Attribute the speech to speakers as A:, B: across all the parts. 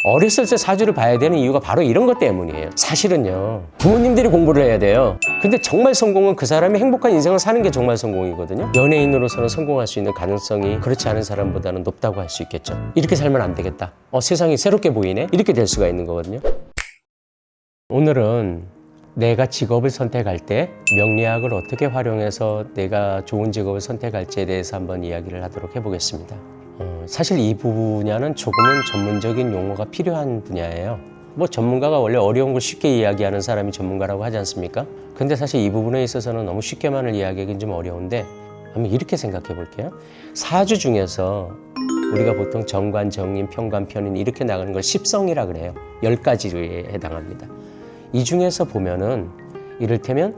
A: 어렸을 때 사주를 봐야 되는 이유가 바로 이런 것 때문이에요. 사실은요, 부모님들이 공부를 해야 돼요. 근데 정말 성공은 그 사람이 행복한 인생을 사는 게 정말 성공이거든요. 연예인으로서는 성공할 수 있는 가능성이 그렇지 않은 사람보다는 높다고 할 수 있겠죠. 이렇게 살면 안 되겠다. 세상이 새롭게 보이네. 이렇게 될 수가 있는 거거든요. 오늘은 내가 직업을 선택할 때 명리학을 어떻게 활용해서 내가 좋은 직업을 선택할지에 대해서 한번 이야기를 하도록 해보겠습니다. 사실 이 분야는 조금은 전문적인 용어가 필요한 분야예요. 전문가가 원래 어려운 걸 쉽게 이야기하는 사람이 전문가라고 하지 않습니까? 근데 사실 이 부분에 있어서는 너무 쉽게만을 이야기하기는 좀 어려운데, 한번 이렇게 생각해 볼게요. 사주 중에서 우리가 보통 정관, 정인, 편관, 편인 이렇게 나가는 걸 십성이라 그래요. 10가지에 해당합니다. 이 중에서 보면은 이를테면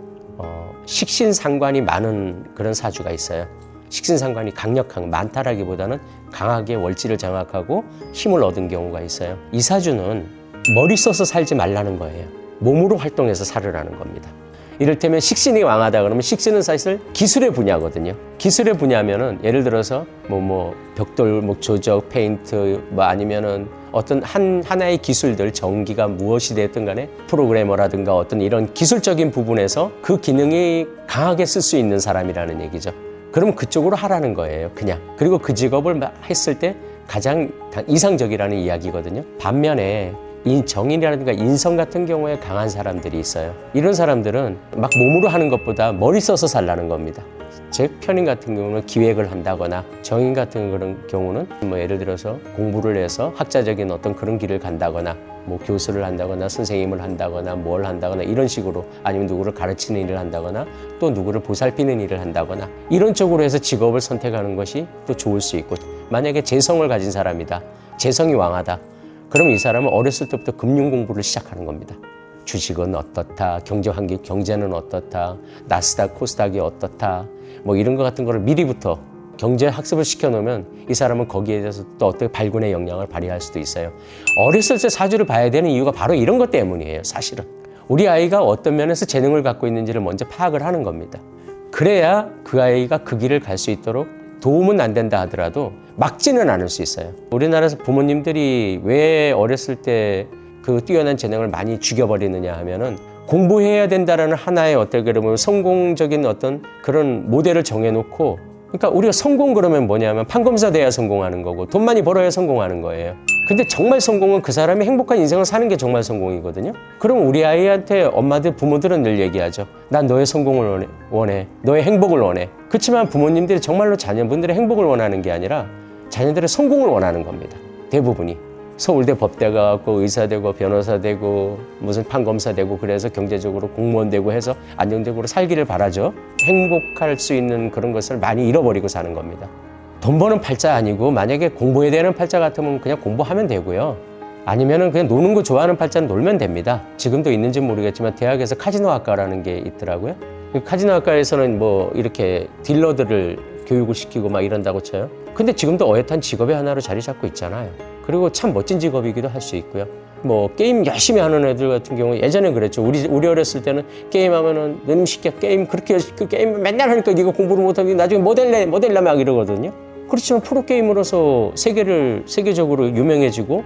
A: 식신상관이 많은 그런 사주가 있어요. 식신상관이 강력한, 많다라기보다는 강하게 월지를 장악하고 힘을 얻은 경우가 있어요. 이 사주는 머리 써서 살지 말라는 거예요. 몸으로 활동해서 살으라는 겁니다. 이를테면 식신이 왕하다 그러면 식신은 사실 기술의 분야거든요. 기술의 분야면은 예를 들어서 벽돌, 조적, 페인트, 아니면은 어떤 하나의 기술들, 전기가 무엇이 됐든 간에 프로그래머라든가 어떤 이런 기술적인 부분에서 그 기능이 강하게 쓸 수 있는 사람이라는 얘기죠. 그러면 그쪽으로 하라는 거예요, 그냥. 그리고 그 직업을 했을 때 가장 이상적이라는 이야기거든요. 반면에 정인이라든가 인성 같은 경우에 강한 사람들이 있어요. 이런 사람들은 막 몸으로 하는 것보다 머리 써서 살라는 겁니다. 즉 편인 같은 경우는 기획을 한다거나, 정인 같은 그런 경우는 예를 들어서 공부를 해서 학자적인 어떤 그런 길을 간다거나, 교수를 한다거나 선생님을 한다거나 뭘 한다거나 이런 식으로, 아니면 누구를 가르치는 일을 한다거나 또 누구를 보살피는 일을 한다거나 이런 쪽으로 해서 직업을 선택하는 것이 또 좋을 수 있고, 만약에 재성을 가진 사람이다, 재성이 왕하다, 그럼 이 사람은 어렸을 때부터 금융 공부를 시작하는 겁니다. 주식은 어떻다, 경제는 어떻다, 나스닥, 코스닥이 어떻다, 이런 것 같은 거를 미리부터 경제 학습을 시켜놓으면 이 사람은 거기에 대해서 또 어떻게 발군의 역량을 발휘할 수도 있어요. 어렸을 때 사주를 봐야 되는 이유가 바로 이런 것 때문이에요, 사실은. 우리 아이가 어떤 면에서 재능을 갖고 있는지를 먼저 파악을 하는 겁니다. 그래야 그 아이가 그 길을 갈 수 있도록 도움은 안 된다 하더라도 막지는 않을 수 있어요. 우리나라에서 부모님들이 왜 어렸을 때 그 뛰어난 재능을 많이 죽여버리느냐 하면은, 공부해야 된다라는 하나의 어떻게 보면 성공적인 어떤 그런 모델을 정해놓고, 그러니까 우리가 성공 그러면 뭐냐면 판검사 돼야 성공하는 거고 돈 많이 벌어야 성공하는 거예요. 근데 정말 성공은 그 사람이 행복한 인생을 사는 게 정말 성공이거든요. 그럼 우리 아이한테 엄마들, 부모들은 늘 얘기하죠. 난 너의 성공을 원해. 너의 행복을 원해. 그렇지만 부모님들이 정말로 자녀분들의 행복을 원하는 게 아니라 자녀들의 성공을 원하는 겁니다. 대부분이. 서울대 법대 가고 의사 되고 변호사 되고 무슨 판검사 되고 그래서 경제적으로 공무원 되고 해서 안정적으로 살기를 바라죠. 행복할 수 있는 그런 것을 많이 잃어버리고 사는 겁니다. 돈 버는 팔자 아니고, 만약에 공부해야 되는 팔자 같으면 그냥 공부하면 되고요. 아니면은 그냥 노는 거 좋아하는 팔자는 놀면 됩니다. 지금도 있는지 모르겠지만 대학에서 카지노 학과라는 게 있더라고요. 카지노 학과에서는 이렇게 딜러들을 교육을 시키고 이런다고 쳐요. 근데 지금도 어엿한 직업의 하나로 자리 잡고 있잖아요. 그리고 참 멋진 직업이기도 할 수 있고요. 게임 열심히 하는 애들 같은 경우, 예전엔 그랬죠. 우리 어렸을 때는 게임하면은 너무 쉽게 그 게임 맨날 하니까 네가 공부를 못하면 나중에 모델래 막 이러거든요. 그렇지만 프로게이머로서 세계적으로 유명해지고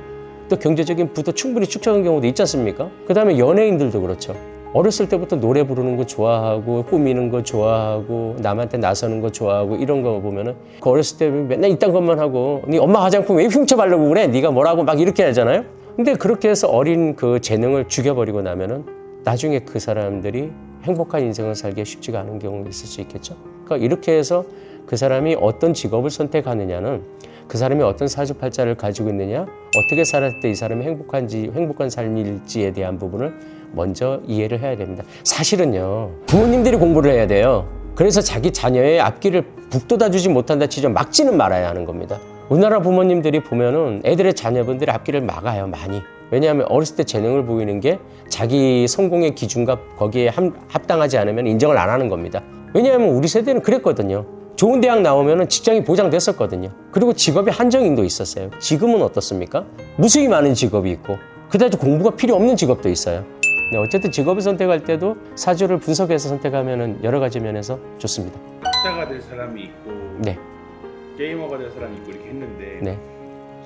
A: 또 경제적인 부도 충분히 축적한 경우도 있지 않습니까? 그 다음에 연예인들도 그렇죠. 어렸을 때부터 노래 부르는 거 좋아하고 꾸미는 거 좋아하고 남한테 나서는 거 좋아하고 이런 거 보면은, 그 어렸을 때 맨날 이딴 것만 하고 네 엄마 화장품 왜 훔쳐바르고 그래? 네가 뭐라고 막 이렇게 하잖아요. 근데 그렇게 해서 어린 그 재능을 죽여버리고 나면은 나중에 그 사람들이 행복한 인생을 살기가 쉽지가 않은 경우가 있을 수 있겠죠. 그러니까 이렇게 해서 그 사람이 어떤 직업을 선택하느냐는 그 사람이 어떤 사주팔자를 가지고 있느냐, 어떻게 살았을 때 이 사람이 행복한 삶일지에 대한 부분을 먼저 이해를 해야 됩니다. 사실은요, 부모님들이 공부를 해야 돼요. 그래서 자기 자녀의 앞길을 북돋아주지 못한다 치죠. 막지는 말아야 하는 겁니다. 우리나라 부모님들이 보면은 애들의 자녀분들의 앞길을 막아요, 많이. 왜냐하면 어렸을 때 재능을 보이는 게 자기 성공의 기준과 거기에 합당하지 않으면 인정을 안 하는 겁니다. 왜냐하면 우리 세대는 그랬거든요. 좋은 대학 나오면 직장이 보장됐었거든요. 그리고 직업의 한정인도 있었어요. 지금은 어떻습니까? 무수히 많은 직업이 있고 그다지 공부가 필요 없는 직업도 있어요. 네, 어쨌든 직업을 선택할 때도 사주를 분석해서 선택하면 여러 가지 면에서 좋습니다.
B: 학자가 될 사람이 있고
A: 네.
B: 게이머가 될 사람이 있고 이렇게 했는데
A: 네.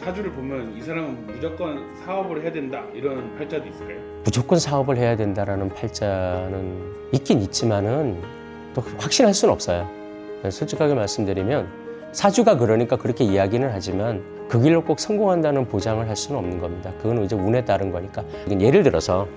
B: 사주를 보면 이 사람은 무조건 사업을 해야 된다 이런 팔자도 있을까요?
A: 무조건 사업을 해야 된다라는 팔자는 있긴 있지만은 또 확신할 수는 없어요. 솔직하게 말씀드리면 사주가 그러니까 그렇게 이야기는 하지만 그 길로 꼭 성공한다는 보장을 할 수는 없는 겁니다. 그건 이제 운에 따른 거니까. 예를 들어서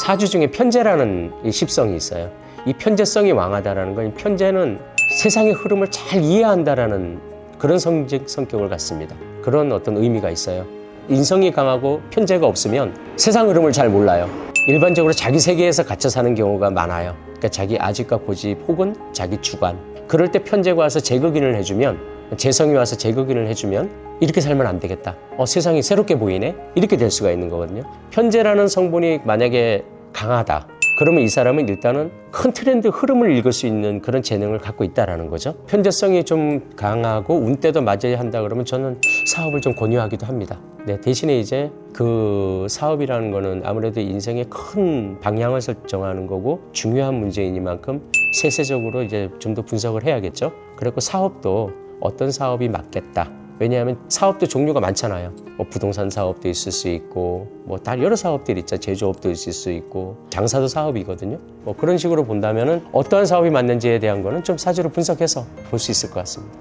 A: 사주 중에 편재라는 이 십성이 있어요. 이 편재성이 왕하다라는 건 편재는 세상의 흐름을 잘 이해한다라는 그런 성격을 갖습니다. 그런 어떤 의미가 있어요. 인성이 강하고 편재가 없으면 세상 흐름을 잘 몰라요. 일반적으로 자기 세계에서 갇혀 사는 경우가 많아요. 그러니까 자기 아집과 고집 혹은 자기 주관. 그럴 때 편재가 와서 재극인을 해주면, 재성이 와서 재극인을 해주면 이렇게 살면 안 되겠다. 세상이 새롭게 보이네? 이렇게 될 수가 있는 거거든요. 편재라는 성분이 만약에 강하다. 그러면 이 사람은 일단은 큰 트렌드 흐름을 읽을 수 있는 그런 재능을 갖고 있다는 거죠. 편재성이 좀 강하고 운때도 맞아야 한다 그러면 저는 사업을 좀 권유하기도 합니다. 네, 대신에 이제 그 사업이라는 거는 아무래도 인생의 큰 방향을 설정하는 거고 중요한 문제이니만큼 세세적으로 이제 좀 더 분석을 해야겠죠. 그리고 사업도 어떤 사업이 맞겠다. 왜냐하면 사업도 종류가 많잖아요. 부동산 사업도 있을 수 있고 다 여러 사업들이 있죠. 제조업도 있을 수 있고 장사도 사업이거든요. 그런 식으로 본다면은 어떠한 사업이 맞는지에 대한 거는 좀 사주로 분석해서 볼 수 있을 것 같습니다.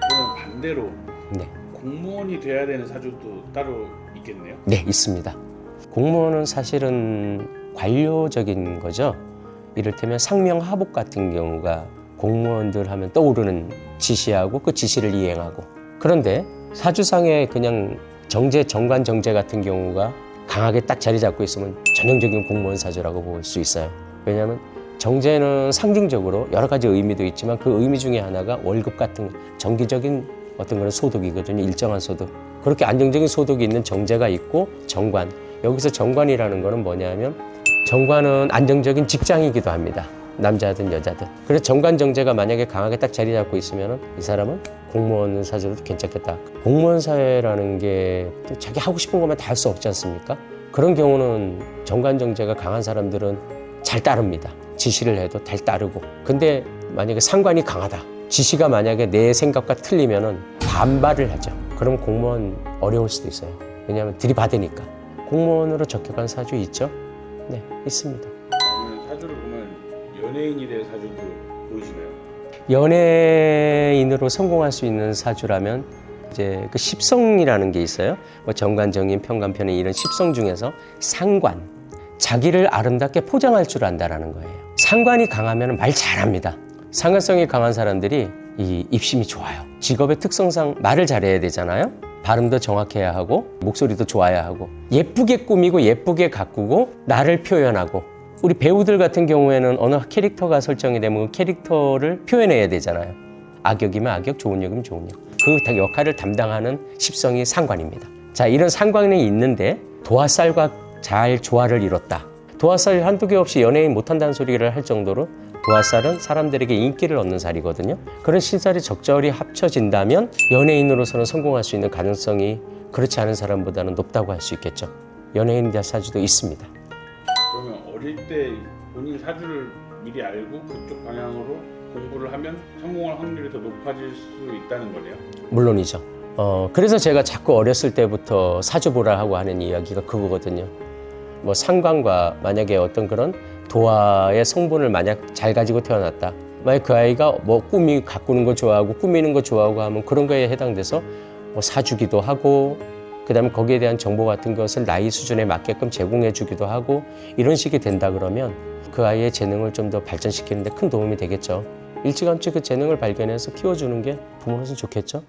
B: 그러면 반대로
A: 네.
B: 공무원이 돼야 되는 사주도 따로 있겠네요?
A: 네, 있습니다. 공무원은 사실은 관료적인 거죠. 이를테면 상명하복 같은 경우가 공무원들 하면 떠오르는 지시하고 그 지시를 이행하고, 그런데 사주상에 그냥 정제, 정관 정제 같은 경우가 강하게 딱 자리 잡고 있으면 전형적인 공무원 사주라고 볼 수 있어요. 왜냐하면 정제는 상징적으로 여러 가지 의미도 있지만 그 의미 중에 하나가 월급 같은 정기적인 어떤 그런 소득이거든요. 일정한 소득. 그렇게 안정적인 소득이 있는 정제가 있고 정관. 여기서 정관이라는 거는 뭐냐면 정관은 안정적인 직장이기도 합니다. 남자든 여자든. 그래서 정관 정제가 만약에 강하게 딱 자리 잡고 있으면 이 사람은 공무원 사주로도 괜찮겠다. 공무원 사회라는 게 또 자기 하고 싶은 것만 다 할 수 없지 않습니까? 그런 경우는 정관 정제가 강한 사람들은 잘 따릅니다. 지시를 해도 잘 따르고. 근데 만약에 상관이 강하다. 지시가 만약에 내 생각과 틀리면은 반발을 하죠. 그럼 공무원 어려울 수도 있어요. 왜냐하면 들이받으니까. 공무원으로 적격한 사주 있죠? 네, 있습니다.
B: 그러면 사주를 보면 연예인이 될 사주도 보이시나요?
A: 연예인으로 성공할 수 있는 사주라면 이제 그 십성이라는 게 있어요. 정관정인, 평관편인 이런 십성 중에서 상관, 자기를 아름답게 포장할 줄 안다라는 거예요. 상관이 강하면 말 잘합니다. 상관성이 강한 사람들이 이 입심이 좋아요. 직업의 특성상 말을 잘해야 되잖아요. 발음도 정확해야 하고 목소리도 좋아야 하고 예쁘게 꾸미고 예쁘게 가꾸고 나를 표현하고, 우리 배우들 같은 경우에는 어느 캐릭터가 설정이 되면 그 캐릭터를 표현해야 되잖아요. 악역이면 악역, 좋은 역이면 좋은 역. 그 역할을 담당하는 십성이 상관입니다. 자, 이런 상관이 있는데 도화살과 잘 조화를 이뤘다. 도화살 한두 개 없이 연예인 못한다는 소리를 할 정도로 도화살은 사람들에게 인기를 얻는 살이거든요. 그런 신살이 적절히 합쳐진다면 연예인으로서는 성공할 수 있는 가능성이 그렇지 않은 사람보다는 높다고 할 수 있겠죠. 연예인 사주도 있습니다.
B: 그러면 어릴 때 본인 사주를 미리 알고 그쪽 방향으로 공부를 하면 성공할 확률이 더 높아질 수 있다는 거네요?
A: 물론이죠. 그래서 제가 자꾸 어렸을 때부터 사주 보라 하고 하는 이야기가 그거거든요. 상관과 만약에 어떤 그런 도화의 성분을 만약 잘 가지고 태어났다. 만약 그 아이가 꿈이 가꾸는 거 좋아하고 꾸미는 거 좋아하고 하면 그런 거에 해당돼서 사주기도 하고, 그 다음에 거기에 대한 정보 같은 것을 나이 수준에 맞게끔 제공해 주기도 하고, 이런 식이 된다 그러면 그 아이의 재능을 좀 더 발전시키는 데 큰 도움이 되겠죠. 일찌감치 그 재능을 발견해서 키워주는 게 부모로서 좋겠죠.